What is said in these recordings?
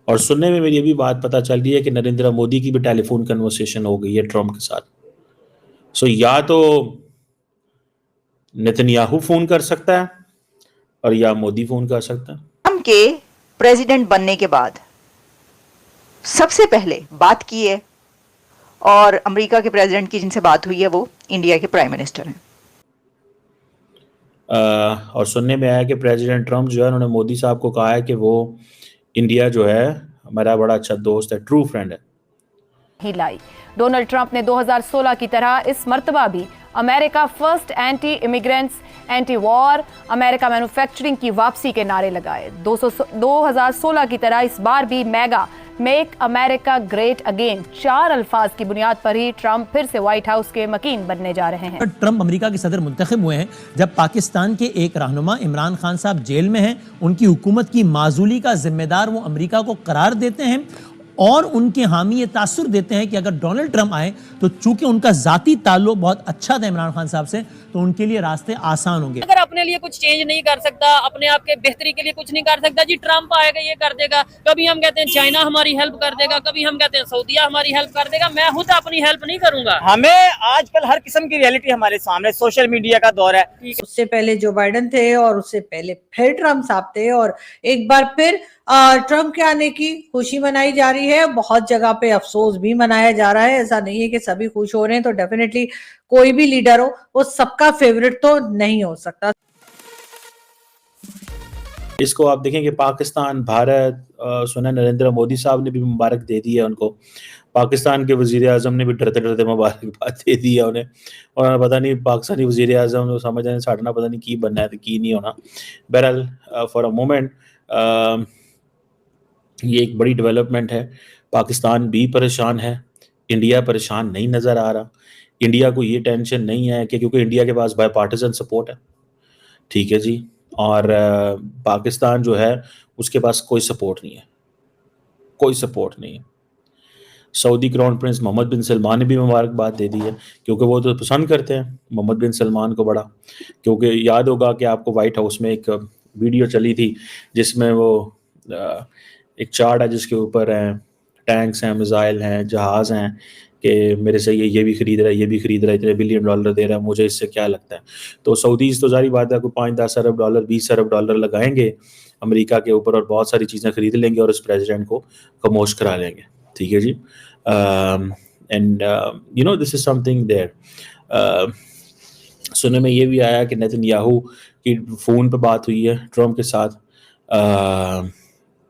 और सुनने में मेरी अभी बात पता चल रही है कि नरेंद्र मोदी की भी टेलीफोन कन्वर्सेशन हो गई है ट्रम्प के साथ। सो या तो नेतन्याहू फोन कर सकता है और या मोदी फोन कर सकता है। ट्रम्प के प्रेसिडेंट बनने के बाद सबसे पहले बात की है, और अमेरिका के प्रेसिडेंट की जिनसे बात हुई है वो इंडिया के प्राइम मिनिस्टर हैं। और सुनने में आया कि प्रेसिडेंट ट्रम्प जो है उन्होंने मोदी साहब को कहा है कि वो इंडिया जो है हमारा बड़ा अच्छा दोस्त है, ट्रू फ्रेंड है। ही लाई। डोनाल्ड ट्रंप ने 2016 की तरह इस मर्तबा भी America first, anti immigrants, anti war, America manufacturing की वापसी के नारे लगाए। 2016 की तरह इस बार भी mega make America great again 4 अल्फाज की बुनियाद पर ही ट्रंप फिर से व्हाइट हाउस के मकीन बनने जा रहे हैं। ट्रंप अमेरिका के सदर मुंतखब हुए हैं जब पाकिस्तान के एक रहनुमा इमरान खान साहब जेल में हैं। उनकी हुकूमत की माजूली का जिम्मेदार वो अमेरिका को करार देते हैं और उनके हामी ये तासुर देते हैं कि अगर डोनाल्ड ट्रंप आए तो चूंकि उनका जाती ताल्लुक बहुत अच्छा था इमरान खान साहब से, तो उनके लिए रास्ते आसान होंगे। अगर अपने लिए कुछ चेंज नहीं कर सकता, अपने आप के बेहतरी के लिए कुछ नहीं कर सकता, जी ट्रंप आएगा ये कर देगा। कभी हम कहते हैं चाइना हमारी हेल्प कर देगा, कभी हम कहते हैं सऊदीया हमारी हेल्प कर देगा। मैं खुद अपनी हेल्प नहीं करूंगा। हमें आजकल हर किस्म की रियलिटी हमारे सामने, सोशल मीडिया का दौर है। उससे पहले जो बाइडेन थे और उससे पहले फिर ट्रंप साहब थे, और एक बार फिर ट्रंप के आने की खुशी मनाई जा रही है। बहुत जगह पे अफसोस भी मनाया जा रहा है। ऐसा नहीं है कि सभी खुश हो रहे हैं। तो डेफिनेटली कोई भी लीडर हो वो सबका फेवरेट तो नहीं हो सकता। इसको आप देखें कि पाकिस्तान, भारत, सुना नरेंद्र मोदी साहब ने भी मुबारक दे दी है उनको। पाकिस्तान के वजीर आजम ने भी डरते डरते मुबारकबाद दे दी है उन्हें। और पता नहीं पाकिस्तानी वजीर आजम समझ आए साढ़ना पता नहीं की बनना है तो की नहीं होना। बहरहाल फॉर अ मोमेंट ये एक बड़ी डेवलपमेंट है। पाकिस्तान भी परेशान है, इंडिया परेशान नहीं नज़र आ रहा। इंडिया को ये टेंशन नहीं है कि क्योंकि इंडिया के पास बायपार्टिसन सपोर्ट है, ठीक है जी। और पाकिस्तान जो है उसके पास कोई सपोर्ट नहीं है, कोई सपोर्ट नहीं है। सऊदी क्राउन प्रिंस मोहम्मद बिन सलमान ने भी मुबारकबाद दे दी है क्योंकि वो तो पसंद करते हैं मोहम्मद बिन सलमान को बड़ा। क्योंकि याद होगा कि आपको वाइट हाउस में एक वीडियो चली थी जिसमें वो एक चार्ट है जिसके ऊपर हैं टैंक्स हैं, मिसाइल हैं, जहाज़ हैं कि मेरे से ये भी खरीद रहा है, ये भी खरीद रहा है, इतने बिलियन डॉलर दे रहा है, मुझे इससे क्या लगता है। तो सऊदीज़ तो जारी बात है कोई 5-10 अरब डॉलर, 20 अरब डॉलर लगाएंगे अमेरिका के ऊपर और बहुत सारी चीज़ें खरीद लेंगे और इस प्रेसिडेंट को खामोश करा लेंगे, ठीक है जी। And you know this is something there. सुनने में ये भी आया कि नेतन्याहू की फ़ोन पे बात हुई है ट्रम्प के साथ।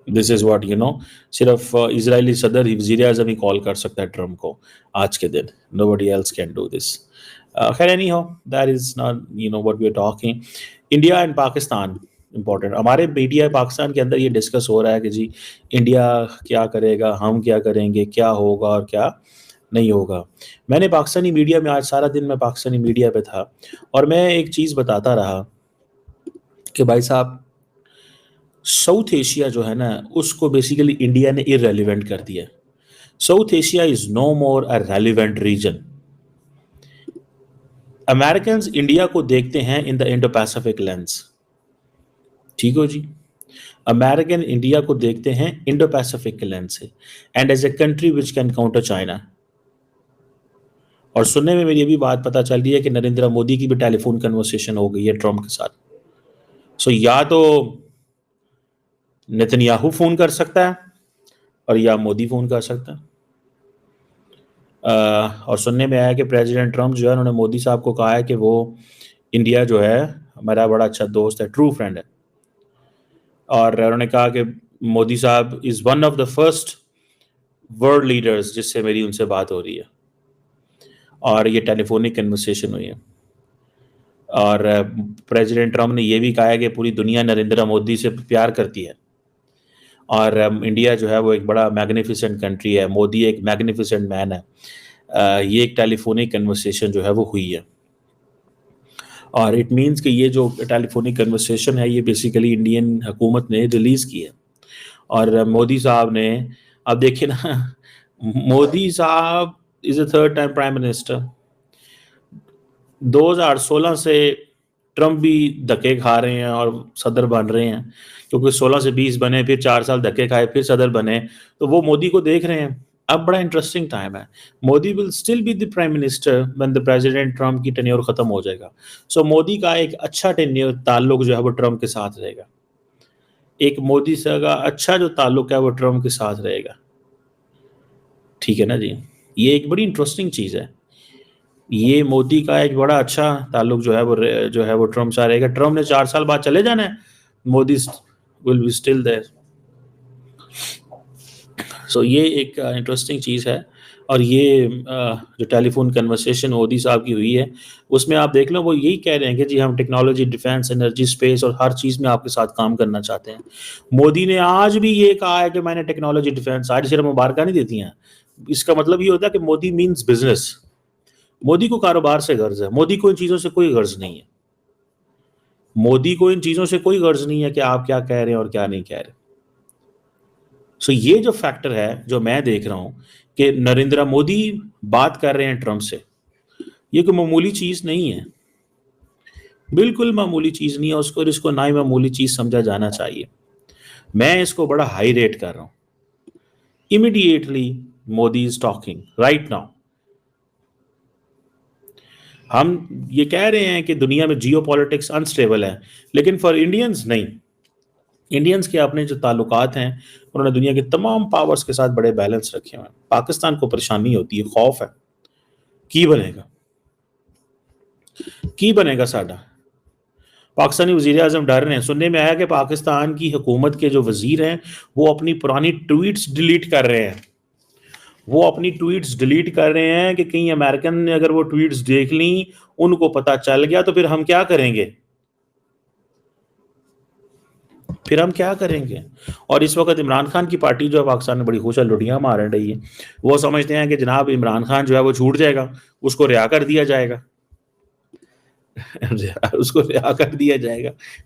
This is what you know, सिर्फ इजरायली सदर ही वज़ीर आज़म ही कॉल कर सकता है ट्रम्प को आज के दिन। Nobody else can do this. खैर anyhow that is not you know what we are talking. India and Pakistan important. हमारे मीडिया पाकिस्तान के अंदर ये डिस्कस हो रहा है कि जी इंडिया क्या करेगा, हम क्या करेंगे, क्या होगा और क्या नहीं होगा। मैंने पाकिस्तानी मीडिया में आज सारा दिन मैं पाकिस्तानी मीडिया पे था और मैं एक चीज़ बताता रहा कि भाई साहब साउथ एशिया जो है ना उसको बेसिकली इंडिया ने इररेलेवेंट कर दिया। South Asia is no more a relevant region. Americans India को देखते हैं in the Indo Pacific lens, ठीक हो जी। अमेरिकन इंडिया को देखते हैं इंडो पैसिफिक के लेंस से and as a country which can counter China. और सुनने में मेरी अभी बात पता चल रही है कि नरेंद्र मोदी की भी टेलीफोन कन्वर्सेशन हो गई है ट्रम्प के साथ। सो या तो नेतन्याहू फोन कर सकता है और या मोदी फोन कर सकता है। और सुनने में आया कि प्रेसिडेंट ट्रम्प जो है उन्होंने मोदी साहब को कहा है कि वो इंडिया जो है हमारा बड़ा अच्छा दोस्त है, ट्रू फ्रेंड है। और उन्होंने कहा कि मोदी साहब is one of the first world leaders जिससे मेरी उनसे बात हो रही है और ये टेलीफोनिक कन्वर्सेशन हुई है। और प्रेसिडेंट ट्रम्प ने ये भी कहा है कि पूरी दुनिया नरेंद्र मोदी से प्यार करती है और इंडिया जो है वो एक बड़ा मैग्निफिसेंट कंट्री है, मोदी एक मैग्निफिसेंट मैन है। ये एक टेलीफोनिक कन्वर्सेशन जो है वो हुई है और इट मीन्स कि ये जो टेलीफोनिक कन्वर्सेशन है ये बेसिकली इंडियन हुकूमत ने रिलीज़ की है। और मोदी साहब ने, अब देखिए ना, मोदी साहब is a third time prime minister. 2016 से ट्रंप भी धक्के खा रहे हैं और सदर बन रहे हैं, क्योंकि 16 से 20 बने, फिर 4 साल धक्के खाए, फिर सदर बने, तो वो मोदी को देख रहे हैं। अब बड़ा इंटरेस्टिंग टाइम है। Modi will still be the prime minister when the president Trump की टेन्योर खत्म हो जाएगा। सो मोदी का एक अच्छा टेन्योर ताल्लुक जो है वो ट्रंप के साथ रहेगा। एक मोदी से का अच्छा जो ताल्लुक है वो ट्रंप के साथ रहेगा। ठीक है ना जी? ये एक बड़ी इंटरेस्टिंग चीज़ है। ये मोदी का एक बड़ा अच्छा ताल्लुक जो है वो ट्रंप से रहेगा। ट्रंप ने 4 साल बाद चले जाना है, Modi will be still there. So ये एक इंटरेस्टिंग चीज़ है। और ये जो टेलीफोन कन्वर्सेशन मोदी साहब की हुई है, उसमें आप देख लो वो यही कह रहे हैं कि जी हम टेक्नोलॉजी, डिफेंस, एनर्जी, स्पेस और हर चीज़ में आपके साथ काम करना चाहते हैं। मोदी ने आज भी ये कहा है कि मैंने टेक्नोलॉजी, डिफेंस, आज सिर्फ मुबारका नहीं देती हैं। इसका मतलब ये होता है कि मोदी मीन्स बिजनेस। मोदी को कारोबार से गर्ज है, मोदी को इन चीज़ों से कोई गर्ज नहीं है। मोदी को इन चीज़ों से कोई गर्ज नहीं है कि आप क्या कह रहे हैं और क्या नहीं कह रहे। सो ये जो फैक्टर है जो मैं देख रहा हूँ कि नरेंद्र मोदी बात कर रहे हैं ट्रंप से, ये कोई मामूली चीज़ नहीं है, बिल्कुल मामूली चीज़ नहीं है। उसको इसको ना ही मामूली चीज़ समझा जाना चाहिए। मैं इसको बड़ा हाई रेट कर रहा हूँ। Immediately Modi is talking right now. हम ये कह रहे हैं कि दुनिया में जियोपॉलिटिक्स अनस्टेबल है, लेकिन फॉर इंडियंस नहीं। इंडियंस के अपने जो ताल्लुकात हैं, उन्होंने दुनिया के तमाम पावर्स के साथ बड़े बैलेंस रखे हुए हैं। पाकिस्तान को परेशानी होती है, खौफ है, की बनेगा साडा। पाकिस्तानी वज़ीर आज़म डर रहे हैं। सुनने में आया कि पाकिस्तान की हुकूमत के जो वज़ीर हैं वो अपनी पुरानी ट्वीट्स डिलीट कर रहे हैं। कि कहीं अमेरिकन ने अगर वो ट्वीट्स देख ली, उनको पता चल गया, तो फिर हम क्या करेंगे? और इस वक्त इमरान खान की पार्टी जो है पाकिस्तान में बड़ी खुशल लुटियाँ मार रही है। वो समझते हैं कि जनाब इमरान खान जो है वो छूट जाएगा, उसको रिहा कर दिया जाएगा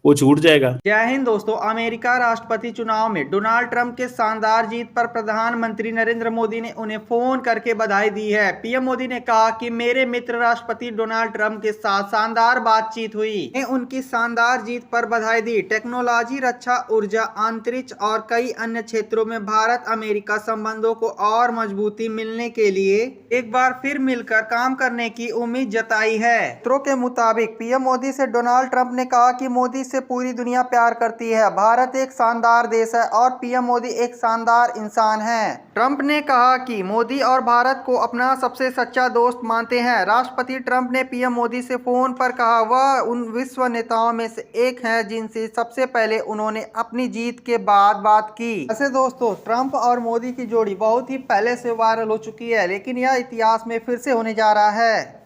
वो छूट जाएगा। जय हिंद दोस्तों। अमेरिका राष्ट्रपति चुनाव में डोनाल्ड ट्रंप के शानदार जीत पर प्रधानमंत्री नरेंद्र मोदी ने उन्हें फोन करके बधाई दी है। पीएम मोदी ने कहा कि मेरे मित्र राष्ट्रपति डोनाल्ड ट्रंप के साथ शानदार बातचीत हुई। ने उनकी शानदार जीत पर बधाई दी। टेक्नोलॉजी, रक्षा, ऊर्जा, अंतरिक्ष और कई अन्य क्षेत्रों में भारत अमेरिका संबंधों को और मजबूती मिलने के लिए एक बार फिर मिलकर काम करने की उम्मीद जताई है। सूत्रों के मुताबिक पीएम मोदी से डोनाल्ड ट्रंप ने कहा कि मोदी से पूरी दुनिया प्यार करती है। भारत एक शानदार देश है और पीएम मोदी एक शानदार इंसान है। ट्रंप ने कहा कि मोदी और भारत को अपना सबसे सच्चा दोस्त मानते हैं। राष्ट्रपति ट्रंप ने पीएम मोदी से फोन पर कहा वह उन विश्व नेताओं में से एक हैं जिनसे सबसे पहले उन्होंने अपनी जीत के बाद बात की। ऐसे दोस्तों, ट्रंप और मोदी की जोड़ी बहुत ही पहले से वायरल हो चुकी है, लेकिन यह इतिहास में फिर से होने जा रहा है।